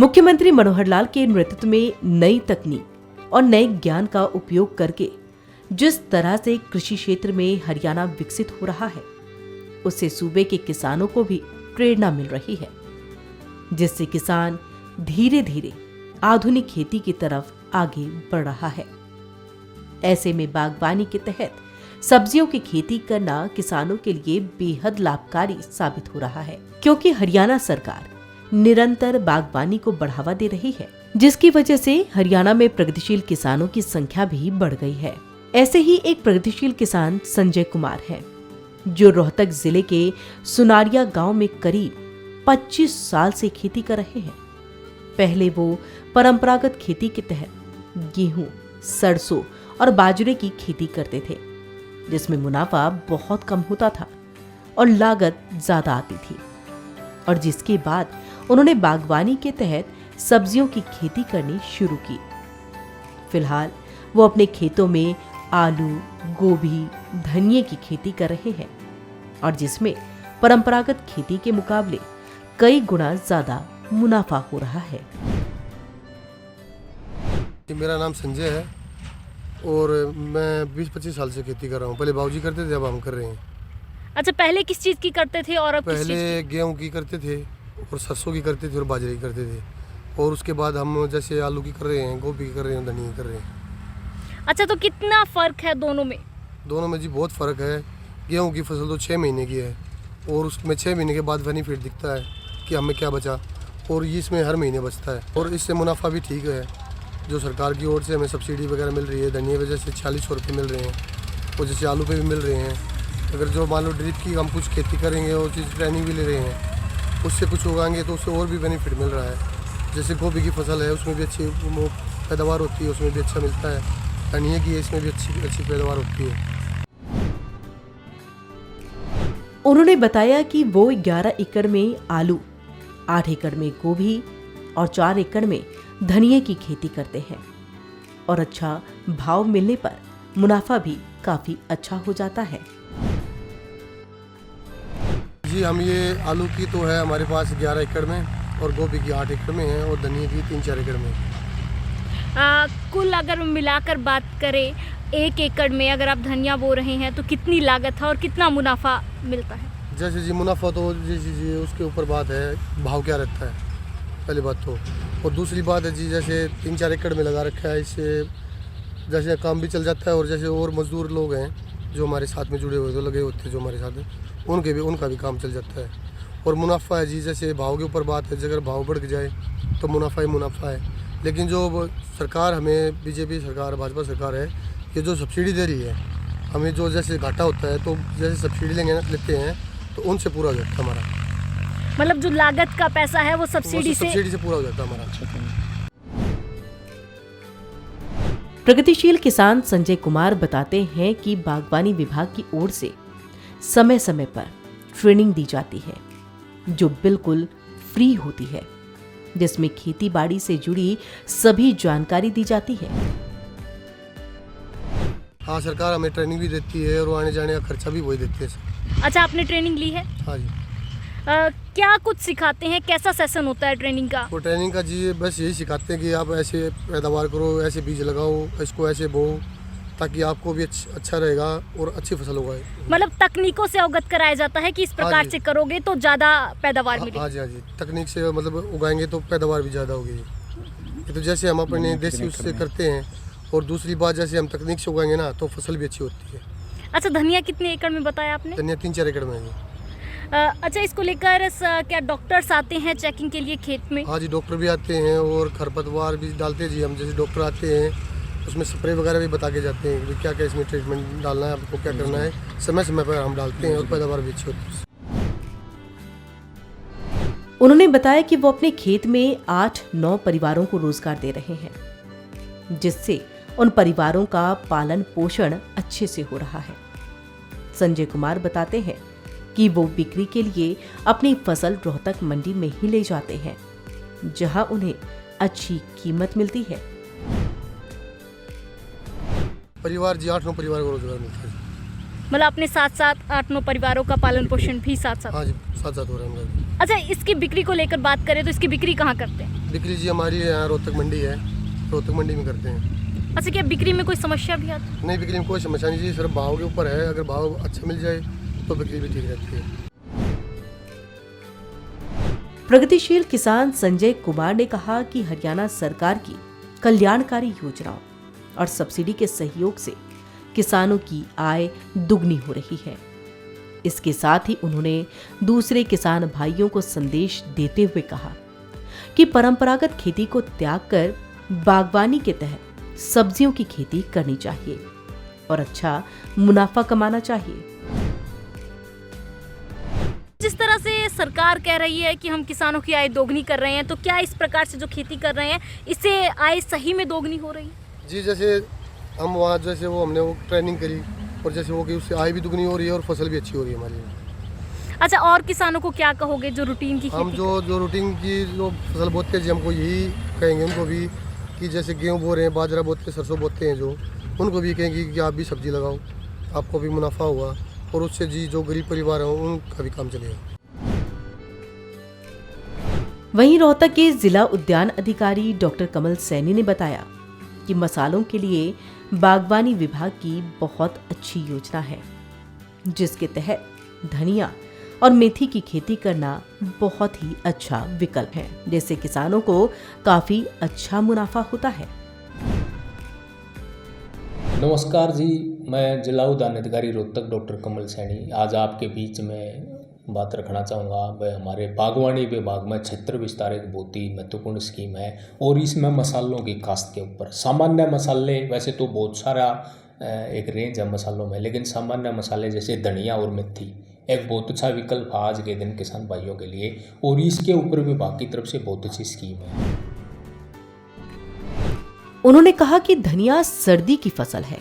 मुख्यमंत्री मनोहर लाल के नेतृत्व में नई तकनीक और नए ज्ञान का उपयोग करके जिस तरह से कृषि क्षेत्र में हरियाणा विकसित हो रहा है, उससे सूबे के किसानों को भी प्रेरणा मिल रही है, जिससे किसान धीरे धीरे आधुनिक खेती की तरफ आगे बढ़ रहा है। ऐसे में बागवानी के तहत सब्जियों की खेती करना किसानों के लिए बेहद लाभकारी साबित हो रहा है, क्योंकि हरियाणा सरकार निरंतर बागवानी को बढ़ावा दे रही है, जिसकी वजह से हरियाणा में प्रगतिशील किसानों की संख्या भी बढ़ गई है। ऐसे ही एक प्रगतिशील किसान संजय कुमार हैं, जो रोहतक जिले के सुनारिया गांव में करीब 25 साल से खेती कर रहे हैं। पहले वो परंपरागत खेती के तहत गेहूं, सरसों और बाजरे की खेती करते थे, जिसमें मुनाफा बहुत कम होता था और लागत ज्यादा आती थी, और जिसके बाद उन्होंने बागवानी के तहत सब्जियों की खेती करनी शुरू की। फिलहाल वो अपने खेतों में आलू, गोभी, धनिये की खेती कर रहे हैं, और जिसमें परंपरागत खेती के मुकाबले कई गुना ज्यादा मुनाफा हो रहा है। मेरा नाम संजय है और मैं 20-25 साल से खेती कर रहा हूँ। पहले बाबूजी करते थे, अब हम कर रहे हैं। अच्छा, पहले किस चीज़ की करते थे और अब किस चीज़ पहले गेहूं की करते थे और सरसों की करते थे और बाजरे की करते थे, और उसके बाद हम जैसे आलू की कर रहे हैं, गोभी की कर रहे हैं, धनिया की कर रहे हैं। अच्छा, तो कितना फ़र्क है दोनों में? दोनों में जी बहुत फ़र्क है। गेहूं की फसल तो 6 महीने की है और उसमें 6 महीने के बाद बेनिफिट दिखता है कि हमें क्या बचा, और ये इसमें हर महीने बचता है, और इससे मुनाफा भी ठीक है। जो सरकार की ओर से हमें सब्सिडी वगैरह मिल रही है, धनिया वजह से 4600 रुपये मिल रहे हैं, और जैसे आलू पे भी मिल रहे हैं। अगर जो मान लो ड्रिप की हम कुछ खेती करेंगे और चीज़ ट्रेनिंग भी ले रहे हैं, उससे कुछ उगाएंगे तो उससे और भी बेनिफिट मिल रहा है। जैसे गोभी की फसल है, उसमें भी अच्छी पैदावार होती है, उसमें भी अच्छा मिलता है। धनिया की है, इसमें भी अच्छी पैदावार होती है। उन्होंने बताया कि वो 11 एकड़ में आलू, 8 एकड़ में गोभी और 4 एकड़ में धनिये की खेती करते हैं, और अच्छा भाव मिलने पर मुनाफा भी काफी अच्छा हो जाता है। जी, हम ये आलू की तो है हमारे पास 11 एकड़ में, और गोभी की 8 एकड़ में है, और धनिया की 3-4 एकड़ में। कुल अगर मिलाकर बात करें, 1 एकड़ में अगर आप धनिया बो रहे हैं तो कितनी लागत है और कितना मुनाफा मिलता है? जैसे जी मुनाफा तो जी उसके ऊपर बात है, भाव क्या रहता है पहली बात तो, और दूसरी बात है जी जैसे 3-4 एकड़ में लगा रखा है, इससे जैसे काम भी चल जाता है, और जैसे और मजदूर लोग हैं जो हमारे साथ में जुड़े हुए जो लगे होते हैं जो हमारे साथ हैं, उनका भी काम चल जाता है, और मुनाफा है जी। जैसे भाव के ऊपर बात है, अगर भाव बढ़ जाए तो मुनाफा ही मुनाफा है। लेकिन जो सरकार हमें बीजेपी सरकार, भाजपा सरकार है, ये जो सब्सिडी दे रही है हमें, जो जैसे घाटा होता है तो जैसे सब्सिडी लेते हैं तो उनसे पूरा हो जाता है हमारा। मतलब जो लागत का पैसा है वो सब्सिडी से पूरा हो जाता है हमारा। प्रगतिशील किसान संजय कुमार बताते हैं कि बागवानी विभाग की ओर से समय समय पर ट्रेनिंग दी जाती है, जो बिल्कुल फ्री होती है, जिसमें खेती बाड़ी से जुड़ी सभी जानकारी दी जाती है। हाँ, सरकार हमें ट्रेनिंग भी देती है और आने जाने का खर्चा भी वही देती है। अच्छा, आपने ट्रेनिंग ली है? हाँ जी। क्या कुछ सिखाते हैं? कैसा सेशन होता है ट्रेनिंग का? वो ट्रेनिंग का जी बस यही सिखाते हैं कि आप ऐसे पैदावार करो, ऐसे बीज लगाओ, इसको ऐसे बो, ताकि आपको भी अच्छा रहेगा और अच्छी फसल उगाए। मतलब तकनीकों से अवगत कराया जाता है कि इस प्रकार से करोगे तो ज़्यादा पैदावार मिलेगी। हाँ जी, तकनीक से मतलब उगाएंगे तो पैदावार भी ज़्यादा होगी। ये तो जैसे हम अपने देसी उससे करते हैं, और दूसरी बात जैसे हम तकनीक से उगाएंगे ना तो फसल भी अच्छी होती है। अच्छा, धनिया कितने एकड़ में बताया आपने? धनिया 3-4 एकड़ में है। अच्छा, इसको लेकर क्या डॉक्टर्स आते हैं चेकिंग के लिए खेत में? हाँ जी, डॉक्टर भी आते हैं और खरपतवार भी डालते हैं जी हम। जैसे डॉक्टर आते हैं उसमें स्प्रे वगैरह भी बता के जाते हैं कि क्या क्या इसमें ट्रीटमेंट डालना है, आपको क्या करना है। समय समय पर हम डालते हैं और पैदावार भी अच्छी होती है। उन्होंने बताया कि वो अपने खेत में 8-9 परिवारों को रोजगार दे रहे हैं, जिससे उन परिवारों का पालन पोषण अच्छे से हो रहा है। संजय कुमार बताते हैं कि वो बिक्री के लिए अपनी फसल रोहतक मंडी में ही ले जाते हैं, जहां उन्हें अच्छी कीमत मिलती है। परिवार जी 8-9 परिवार को रोजगार मिलता है। मतलब अपने साथ साथ 8-9 परिवारों का पालन पोषण भी साथ साथ? हाँ जी, साथ साथ हो रहा है। अच्छा, इसकी बिक्री को लेकर बात करें तो इसकी बिक्री कहाँ करते हैं? बिक्री जी हमारी यहाँ रोहतक मंडी है, रोहतक मंडी में करते हैं। अच्छा, क्या बिक्री में कोई समस्या भी आती है? नहीं, बिक्री में कोई समस्या नहीं जी, सिर्फ भाव के ऊपर है। अगर भाव अच्छा मिल जाए तो बिक्री भी ठीक रहती है। प्रगतिशील किसान संजय कुमार ने कहा कि हरियाणा सरकार की कल्याणकारी योजनाओं और सब्सिडी के सहयोग से किसानों की आय दुगनी हो रही है। इसके साथ ही उन्होंने दूसरे किसान भाइयों को संदेश देते हुए कहा कि परंपरागत खेती को त्याग कर बागवानी के तहत सब्जियों की खेती करनी चाहिए और अच्छा मुनाफा कमाना चाहिए। जिस तरह से सरकार कह रही है कि हम किसानों की आय दोगुनी कर रहे हैं, तो क्या इस प्रकार से जो खेती कर रहे हैं इससे आय सही में दोगुनी हो रही है? जी, जैसे हम वहाँ जैसे वो हमने वो ट्रेनिंग करी और जैसे वो कि उससे आय भी दुगनी हो रही है और फसल भी अच्छी हो रही है हमारी। अच्छा, और किसानों को क्या कहोगे जो रूटीन की हम खेती जो रूटीन की जो फसल बोते हैं जी, हमको यही कहेंगे उनको भी कि जैसे गेहूँ बो रहे हैं, बाजरा बोते हैं, सरसों बोते हैं, जो उनको भी कहेंगे कि आप भी सब्जी लगाओ, आपको भी मुनाफा होगा और उससे जी जो गरीब परिवार हैं उनका भी काम चलेगा। वहीं रोहतक के जिला उद्यान अधिकारी डॉक्टर कमल सैनी ने बताया कि मसालों के लिए बागवानी विभाग की बहुत अच्छी योजना है, जिसके तहत धनिया और मेथी की खेती करना बहुत ही अच्छा विकल्प है, जिससे किसानों को काफी अच्छा मुनाफा होता है। नमस्कार जी, मैं जिला उद्यान अधिकारी रोहतक डॉक्टर कमल सैनी आज आपके बीच में बात रखना चाहूँगा। वह हमारे बागवानी विभाग में क्षेत्र विस्तार एक बहुत ही महत्वपूर्ण स्कीम है और इसमें मसालों की काश्त के ऊपर सामान्य मसाले, वैसे तो बहुत सारा एक रेंज है मसालों में, लेकिन सामान्य मसाले जैसे धनिया और मेथी एक बहुत अच्छा विकल्प है आज के दिन किसान भाइयों के लिए और इसके ऊपर विभाग की तरफ से बहुत अच्छी स्कीम है। उन्होंने कहा कि धनिया सर्दी की फसल है,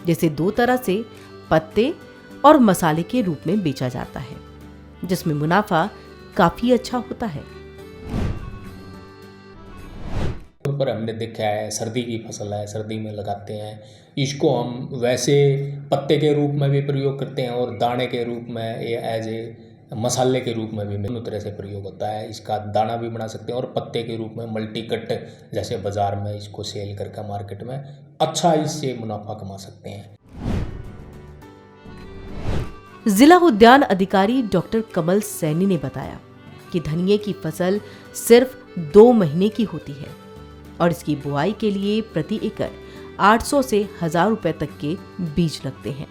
जिसे दो तरह से पत्ते और मसाले के रूप में बेचा जाता है, जिसमें मुनाफा काफी अच्छा होता है। पर हमने देखा है सर्दी की फसल है, सर्दी में लगाते हैं, इसको हम वैसे पत्ते के रूप में भी प्रयोग करते हैं और दाने के रूप में ये एज ए मसाले के रूप में भी दोनों तरह से प्रयोग होता है। इसका दाना भी बना सकते हैं और पत्ते के रूप में मल्टी कट जैसे बाजार में इसको सेल करके मार्केट में अच्छा इससे मुनाफा कमा सकते हैं। जिला उद्यान अधिकारी डॉक्टर कमल सैनी ने बताया कि धनिये की फसल सिर्फ 2 महीने की होती है और इसकी बुआई के लिए प्रति एकड़ 800 से 1000 रुपए तक के बीज लगते हैं,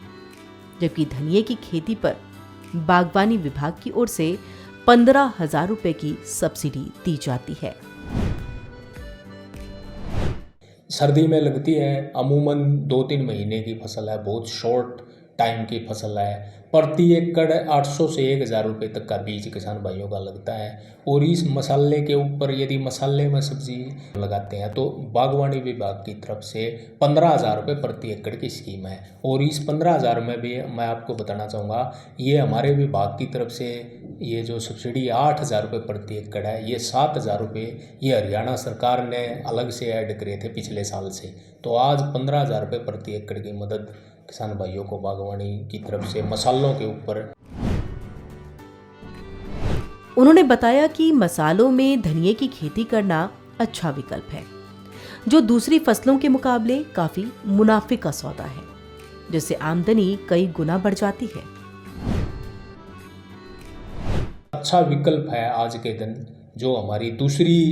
जबकि धनिये की खेती पर बागवानी विभाग की ओर से 15,000 रुपए की सब्सिडी दी जाती है। सर्दी में लगती है, अमूमन 2-3 महीने की फसल है, बहुत शॉर्ट टाइम की फसल है। प्रति एकड़ 800 से 1000 रुपये तक का बीज किसान भाइयों का लगता है और इस मसाले के ऊपर यदि मसाले में सब्जी लगाते हैं तो बागवानी विभाग की तरफ से 15,000 रुपये प्रति एकड़ की स्कीम है और इस 15,000 में भी मैं आपको बताना चाहूँगा ये हमारे विभाग की तरफ से ये जो सब्सिडी 8,000 रुपये प्रति एकड़ है, ये 7,000 रुपये ये हरियाणा सरकार ने अलग से ऐड करे थे पिछले साल से, तो आज 15,000 रुपये प्रति एकड़ की मदद किसान भाइयों को बागवानी की तरफ से मसालों के ऊपर। उन्होंने बताया कि मसालों में धनिये की खेती करना अच्छा विकल्प है, जो दूसरी फसलों के मुकाबले काफी मुनाफे का सौदा है, जिससे आमदनी कई गुना बढ़ जाती है। अच्छा विकल्प है आज के दिन, जो हमारी दूसरी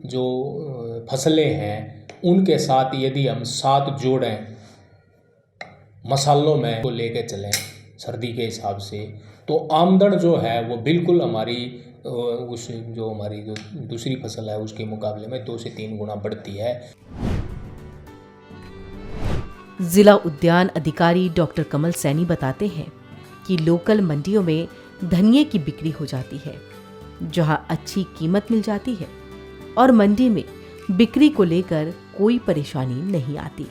जो फसलें हैं उनके साथ यदि हम साथ जोड़ें मसालों में को लेके चलें सर्दी के हिसाब से, तो आमदन जो है वो बिल्कुल हमारी उस जो हमारी जो दूसरी फसल है उसके मुकाबले में 2 से 3 गुना बढ़ती है। जिला उद्यान अधिकारी डॉक्टर कमल सैनी बताते हैं कि लोकल मंडियों में धनिये की बिक्री हो जाती है, जहां अच्छी कीमत मिल जाती है और मंडी में बिक्री को लेकर कोई परेशानी नहीं आती।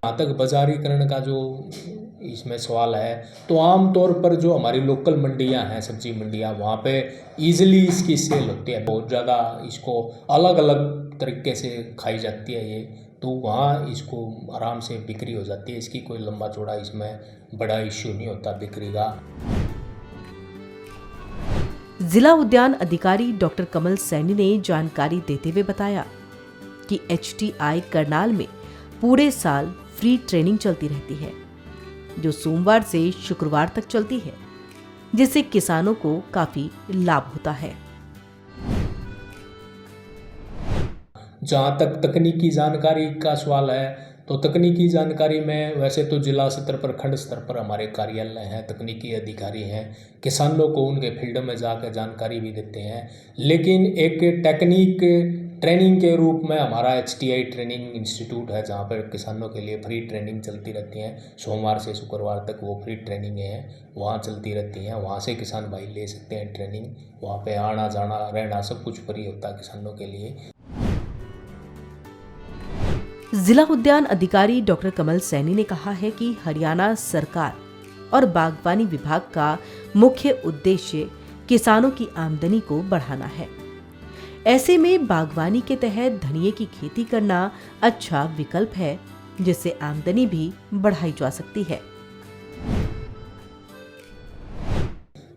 जहाँ तक बाजारीकरण का जो इसमें सवाल है, तो आमतौर पर जो हमारी लोकल मंडियाँ हैं, सब्जी मंडियाँ, वहाँ पे ईजिली इसकी सेल होती है, बहुत ज़्यादा इसको अलग अलग तरीके से खाई जाती है ये, तो वहाँ इसको आराम से बिक्री हो जाती है, इसकी कोई लंबा चौड़ा इसमें बड़ा इश्यू नहीं होता बिक्री का। जिला उद्यान अधिकारी डॉक्टर कमल सैनी ने जानकारी देते हुए बताया कि HTI करनाल में पूरे साल फ्री ट्रेनिंग चलती रहती है, जो सोमवार से शुक्रवार तक चलती है, जिससे किसानों को काफी लाभ होता है। जहाँ तक तकनीकी जानकारी का सवाल है, तो तकनीकी जानकारी में वैसे तो जिला स्तर पर, खंड स्तर पर हमारे कार्यालय हैं, तकनीकी अधिकारी हैं, किसानों को उनके फील्ड में जाकर जानकारी भी देते हैं। लेकिन एक टेक्निक ट्रेनिंग के रूप में हमारा HTI ट्रेनिंग इंस्टीट्यूट है, जहाँ पर किसानों के लिए फ्री ट्रेनिंग चलती रहती है। सोमवार से शुक्रवार तक वो फ्री ट्रेनिंग है, वहाँ चलती रहती हैं। वहाँ से किसान भाई ले सकते हैं ट्रेनिंग। वहाँ पे आना जाना रहना सब कुछ फ्री होता है किसानों के लिए। जिला उद्यान अधिकारी डॉक्टर कमल सैनी ने कहा है कि हरियाणा सरकार और बागवानी विभाग का मुख्य उद्देश्य किसानों की आमदनी को बढ़ाना है। ऐसे में बागवानी के तहत धनिये की खेती करना अच्छा विकल्प है, जिससे आमदनी भी बढ़ाई जा सकती है।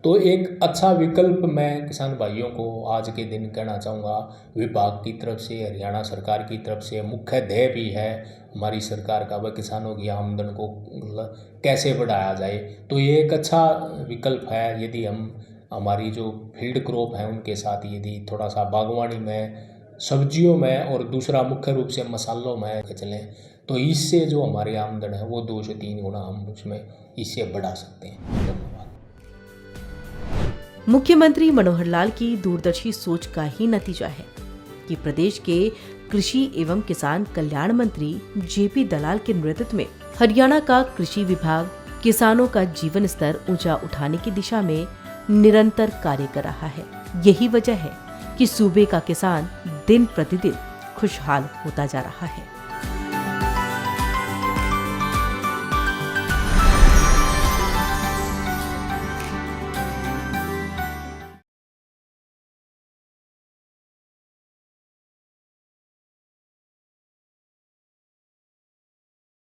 तो एक अच्छा विकल्प मैं किसान भाइयों को आज के दिन कहना चाहूँगा। विभाग की तरफ से, हरियाणा सरकार की तरफ से मुख्य ध्येय भी है हमारी सरकार का, वह किसानों की आमदन को कैसे बढ़ाया जाए। तो ये एक अच्छा विकल्प है। यदि हम हमारी जो फील्ड क्रॉप हैं उनके साथ यदि थोड़ा सा बागवानी में, सब्जियों में और दूसरा मुख्य रूप से मसालों में चलें, तो इससे जो हमारी आमदन है वो 2 से 3 गुना हम उसमें इससे बढ़ा सकते हैं। धन्यवाद। मुख्यमंत्री मनोहर लाल की दूरदर्शी सोच का ही नतीजा है कि प्रदेश के कृषि एवं किसान कल्याण मंत्री JP दलाल के नेतृत्व में हरियाणा का कृषि विभाग किसानों का जीवन स्तर ऊंचा उठाने की दिशा में निरंतर कार्य कर रहा है। यही वजह है कि सूबे का किसान दिन प्रतिदिन खुशहाल होता जा रहा है।